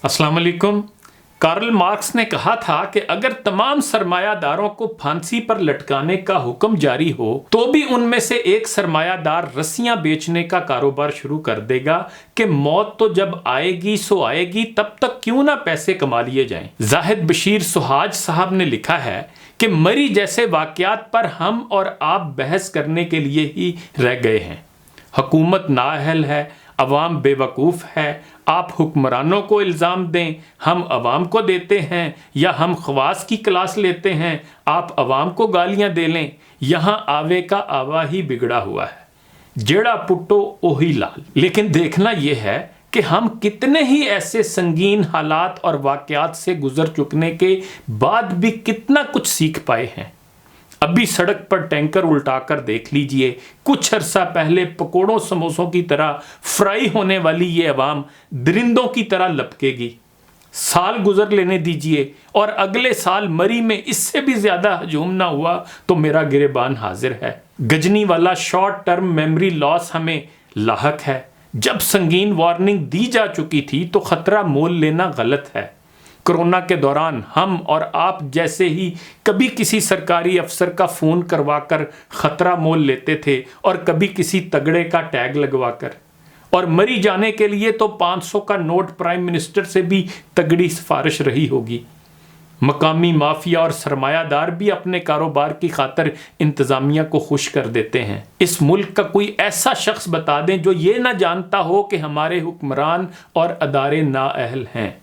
अस्सलाम वालेकुम। Karl Marx ने कहा था कि अगर तमाम सरमायादारों को फांसी पर लटकाने का हुक्म जारी हो तो भी उनमें से एक सरमायादार रस्सियां बेचने का कारोबार शुरू कर देगा कि मौत तो जब आएगी सो आएगी, तब तक क्यों ना पैसे कमा लिए जाएं। जाहिद बशीर सुहाज साहब ने लिखा है कि मरी जैसे वाकयात पर हम और आप बहस करने के लिए ही रह गए हैं। हुकूमत नाअहल है, अवाम बेवकूफ़ है। आप हुक्मरानों को इल्ज़ाम दें, हम अवाम को देते हैं, या हम खवास की क्लास लेते हैं, आप अवाम को गालियां दे लें। यहाँ आवे का आवा ही बिगड़ा हुआ है, जेड़ा पुट्टो ओही लाल। लेकिन देखना यह है कि हम कितने ही ऐसे संगीन हालात और वाक़यात से गुजर चुकने के बाद भी कितना कुछ सीख पाए हैं। अभी सड़क पर टैंकर उल्टाकर देख लीजिए। कुछ अरसा पहले पकोड़ों समोसों की तरह फ्राई होने वाली ये अवाम दरिंदों की तरह लपकेगी। साल गुजर लेने दीजिए और अगले साल मरी में इससे भी ज्यादा हजूम ना हुआ तो मेरा गिरेबान हाजिर है। गजनी वाला शॉर्ट टर्म मेमोरी लॉस हमें लाहक है। जब संगीन वार्निंग दी जा चुकी थी तो खतरा मोल लेना गलत है। कोरोना के दौरान हम और आप जैसे ही कभी किसी सरकारी अफसर का फ़ोन करवाकर ख़तरा मोल लेते थे और कभी किसी तगड़े का टैग लगवाकर, और मरी जाने के लिए तो 500 का नोट प्राइम मिनिस्टर से भी तगड़ी सिफारिश रही होगी। मकामी माफिया और सरमायादार भी अपने कारोबार की खातिर इंतज़ामिया को खुश कर देते हैं। इस मुल्क का कोई ऐसा शख्स बता दें जो ये ना जानता हो कि हमारे हुक्मरान और अदारे नाअहल हैं।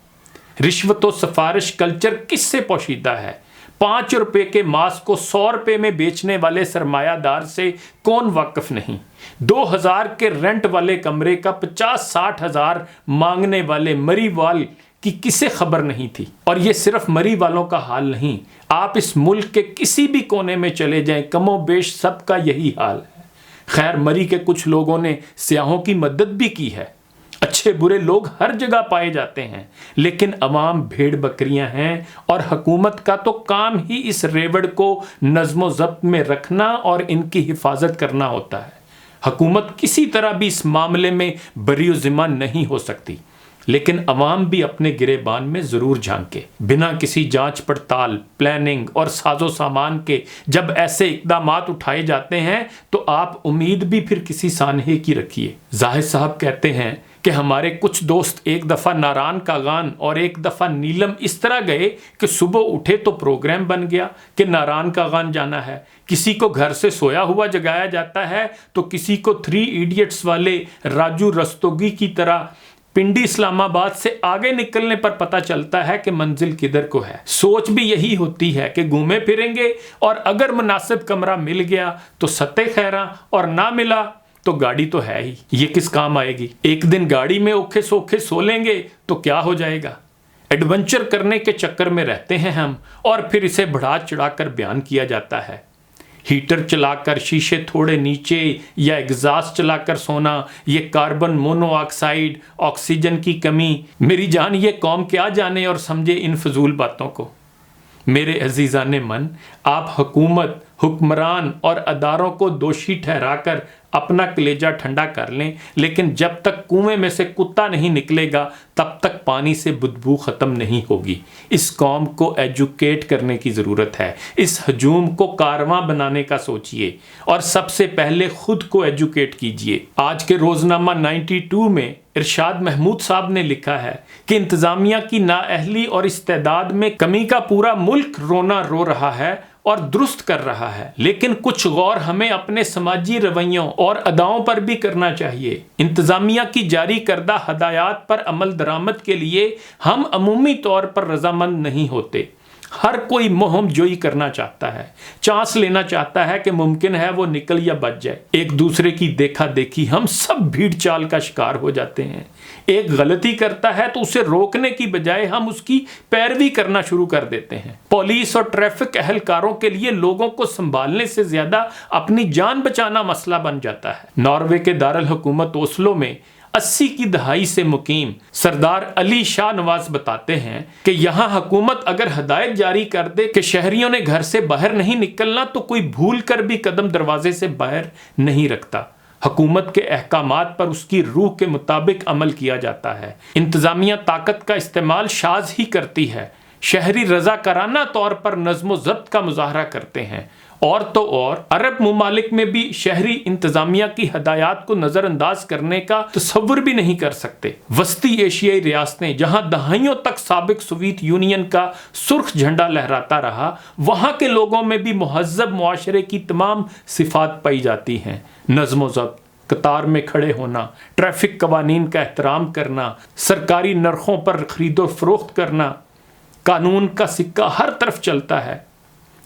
रिश्वत और सिफारिश कल्चर किससे पोशीदा है? 5 रुपए के मांस को 100 रुपए में बेचने वाले सरमायादार से कौन वाकिफ नहीं? 2000 के रेंट वाले कमरे का 50-60 हज़ार मांगने वाले मरी वाल की किसे खबर नहीं थी। और ये सिर्फ मरी वालों का हाल नहीं, आप इस मुल्क के किसी भी कोने में चले जाएं, कमो बेश सबका यही हाल है। खैर, मरी के कुछ लोगों ने सियाहों की मदद भी की है। अच्छे बुरे लोग हर जगह पाए जाते हैं, लेकिन अवाम भेड़ बकरियां हैं और हुकूमत का तो काम ही इस रेवड़ को नज़्मो ज़ब्त में रखना और इनकी हिफाजत करना होता है। हुकूमत किसी तरह भी इस मामले में बरी ज़िम्मा नहीं हो सकती, लेकिन अवाम भी अपने गिरेबान में ज़रूर झांके। बिना किसी जांच पड़ताल, प्लानिंग और साजो सामान के जब ऐसे इक़दामात उठाए जाते हैं तो आप उम्मीद भी फिर किसी सानहे की रखिए। जाहिद साहब कहते हैं कि हमारे कुछ दोस्त एक दफ़ा नारायण कागान और एक दफ़ा नीलम इस तरह गए कि सुबह उठे तो प्रोग्राम बन गया कि नारायण कागान जाना है। किसी को घर से सोया हुआ जगाया जाता है तो किसी को 3 इडियट्स वाले राजू रस्तोगी की तरह पिंडी इस्लामाबाद से आगे निकलने पर पता चलता है कि मंजिल किधर को है। सोच भी यही होती है कि घूमे फिरेंगे और अगर मुनासिब कमरा मिल गया तो सत्ते खैरा, और ना मिला तो गाड़ी तो है ही, ये किस काम आएगी। एक दिन गाड़ी में औखे सोखे सो लेंगे तो क्या हो जाएगा। एडवेंचर करने के चक्कर में रहते हैं हम, और फिर इसे बढ़ा चढ़ाकर बयान किया जाता है। हीटर चलाकर शीशे थोड़े नीचे या एग्जॉस्ट चलाकर सोना, ये कार्बन मोनोऑक्साइड, ऑक्सीजन की कमी, मेरी जान ये कौम क्या जाने और समझे इन फजूल बातों को। मेरे अजीज़ाने मन, आप हुकूमत, हुक्मरान और अदारों को दोषी ठहराकर अपना कलेजा ठंडा कर लें, लेकिन जब तक कुएं में से कुत्ता नहीं निकलेगा तब तक पानी से बुदबू ख़त्म नहीं होगी। इस कौम को एजुकेट करने की ज़रूरत है। इस हजूम को कारवां बनाने का सोचिए और सबसे पहले खुद को एजुकेट कीजिए। आज के रोज़नामा 92 में इरशाद महमूद साहब ने लिखा है कि इंतज़ामिया की नाअहली और इस्तेदाद में कमी का पूरा मुल्क रोना रो रहा है और दुरुस्त कर रहा है, लेकिन कुछ गौर हमें अपने समाजी रवैयों और अदाओं पर भी करना चाहिए। इंतज़ामिया की जारी करदा हदायत पर अमल दरामद के लिए हम अमूमी तौर पर रजामंद नहीं होते। हर कोई मुहम जोई करना चाहता है, चांस लेना चाहता है कि मुमकिन है वो निकल या बच जाए। एक दूसरे की देखा देखी हम सब भीड़ चाल का शिकार हो जाते हैं। एक गलती करता है तो उसे रोकने की बजाय हम उसकी पैरवी करना शुरू कर देते हैं। पुलिस और ट्रैफिक अहलकारों के लिए लोगों को संभालने से ज्यादा अपनी जान बचाना मसला बन जाता है। नॉर्वे के दारुल हुकूमत ओस्लो में 80 की दहाई से मुकीम सरदार अली शाह नवाज बताते हैं कि यहाँ हुकूमत अगर हदायत जारी कर दे कि शहरियों ने घर से बाहर नहीं निकलना तो कोई भूल कर भी कदम दरवाजे से बाहर नहीं रखता। حکومت کے احکامات پر اس کی روح کے مطابق عمل کیا جاتا ہے۔ انتظامیہ طاقت کا استعمال شاذ ہی کرتی ہے۔ شہری رضاکارانہ طور پر نظم و ضبط کا مظاہرہ کرتے ہیں، اور تو اور عرب ممالک میں بھی شہری انتظامیہ کی ہدایات کو نظر انداز کرنے کا تصور بھی نہیں کر سکتے۔ وسطی ایشیائی ریاستیں جہاں دہائیوں تک سابق سوویت یونین کا سرخ جھنڈا لہراتا رہا، وہاں کے لوگوں میں بھی مہذب معاشرے کی تمام صفات پائی جاتی ہیں۔ نظم و ضبط، قطار میں کھڑے ہونا، ٹریفک قوانین کا احترام کرنا، سرکاری نرخوں پر خرید و فروخت کرنا، قانون کا سکہ ہر طرف چلتا ہے۔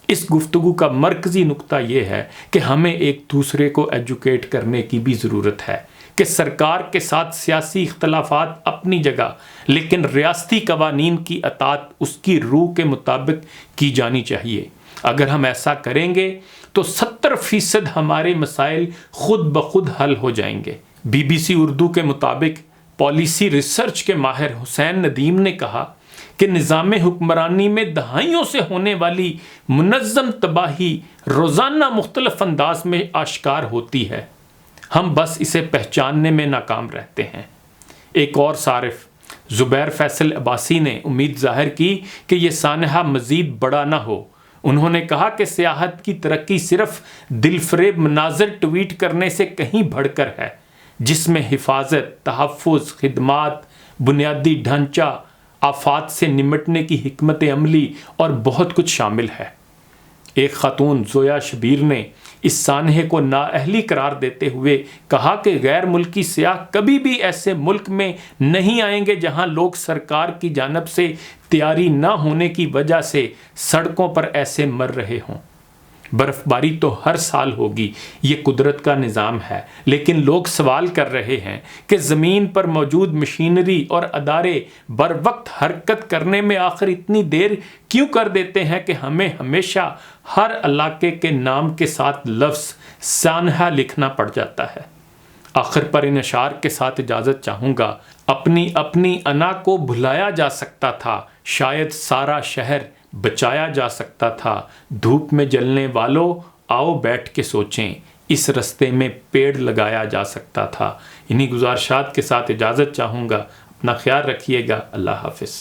اس گفتگو کا مرکزی نقطہ یہ ہے کہ ہمیں ایک دوسرے کو ایجوکیٹ کرنے کی بھی ضرورت ہے کہ سرکار کے ساتھ سیاسی اختلافات اپنی جگہ، لیکن ریاستی قوانین کی اطاعت اس کی روح کے مطابق کی جانی چاہیے۔ اگر ہم ایسا کریں گے تو 70% ہمارے مسائل خود بخود حل ہو جائیں گے۔ BBC اردو کے مطابق پالیسی ریسرچ کے ماہر حسین ندیم نے کہا کہ نظام حکمرانی میں دہائیوں سے ہونے والی منظم تباہی روزانہ مختلف انداز میں آشکار ہوتی ہے، ہم بس اسے پہچاننے میں ناکام رہتے ہیں۔ ایک اور صارف زبیر فیصل عباسی نے امید ظاہر کی کہ یہ سانحہ مزید بڑا نہ ہو۔ انہوں نے کہا کہ سیاحت کی ترقی صرف دل فریب مناظر ٹویٹ کرنے سے کہیں بڑھ کر ہے، جس میں حفاظت، تحفظ، خدمات، بنیادی ڈھانچہ، آفات سے نمٹنے کی حکمت عملی اور بہت کچھ شامل ہے۔ ایک خاتون زویا شبیر نے اس سانحے کو نااہلی قرار دیتے ہوئے کہا کہ غیر ملکی سیاح کبھی بھی ایسے ملک میں نہیں آئیں گے جہاں لوگ سرکار کی جانب سے تیاری نہ ہونے کی وجہ سے سڑکوں پر ایسے مر رہے ہوں۔ برف باری تو ہر سال ہوگی، یہ قدرت کا نظام ہے، لیکن لوگ سوال کر رہے ہیں کہ زمین پر موجود مشینری اور ادارے بر وقت حرکت کرنے میں آخر اتنی دیر کیوں کر دیتے ہیں کہ ہمیں ہمیشہ ہر علاقے کے نام کے ساتھ لفظ سانحہ لکھنا پڑ جاتا ہے۔ آخر پر ان اشعار کے ساتھ اجازت چاہوں گا۔ اپنی انا کو بھلایا جا سکتا تھا، شاید سارا شہر بچایا جا سکتا تھا۔ دھوپ میں جلنے والوں آؤ بیٹھ کے سوچیں، اس رستے میں پیڑ لگایا جا سکتا تھا۔ انہی گزارشات کے ساتھ اجازت چاہوں گا۔ اپنا خیال رکھیے گا۔ اللہ حافظ۔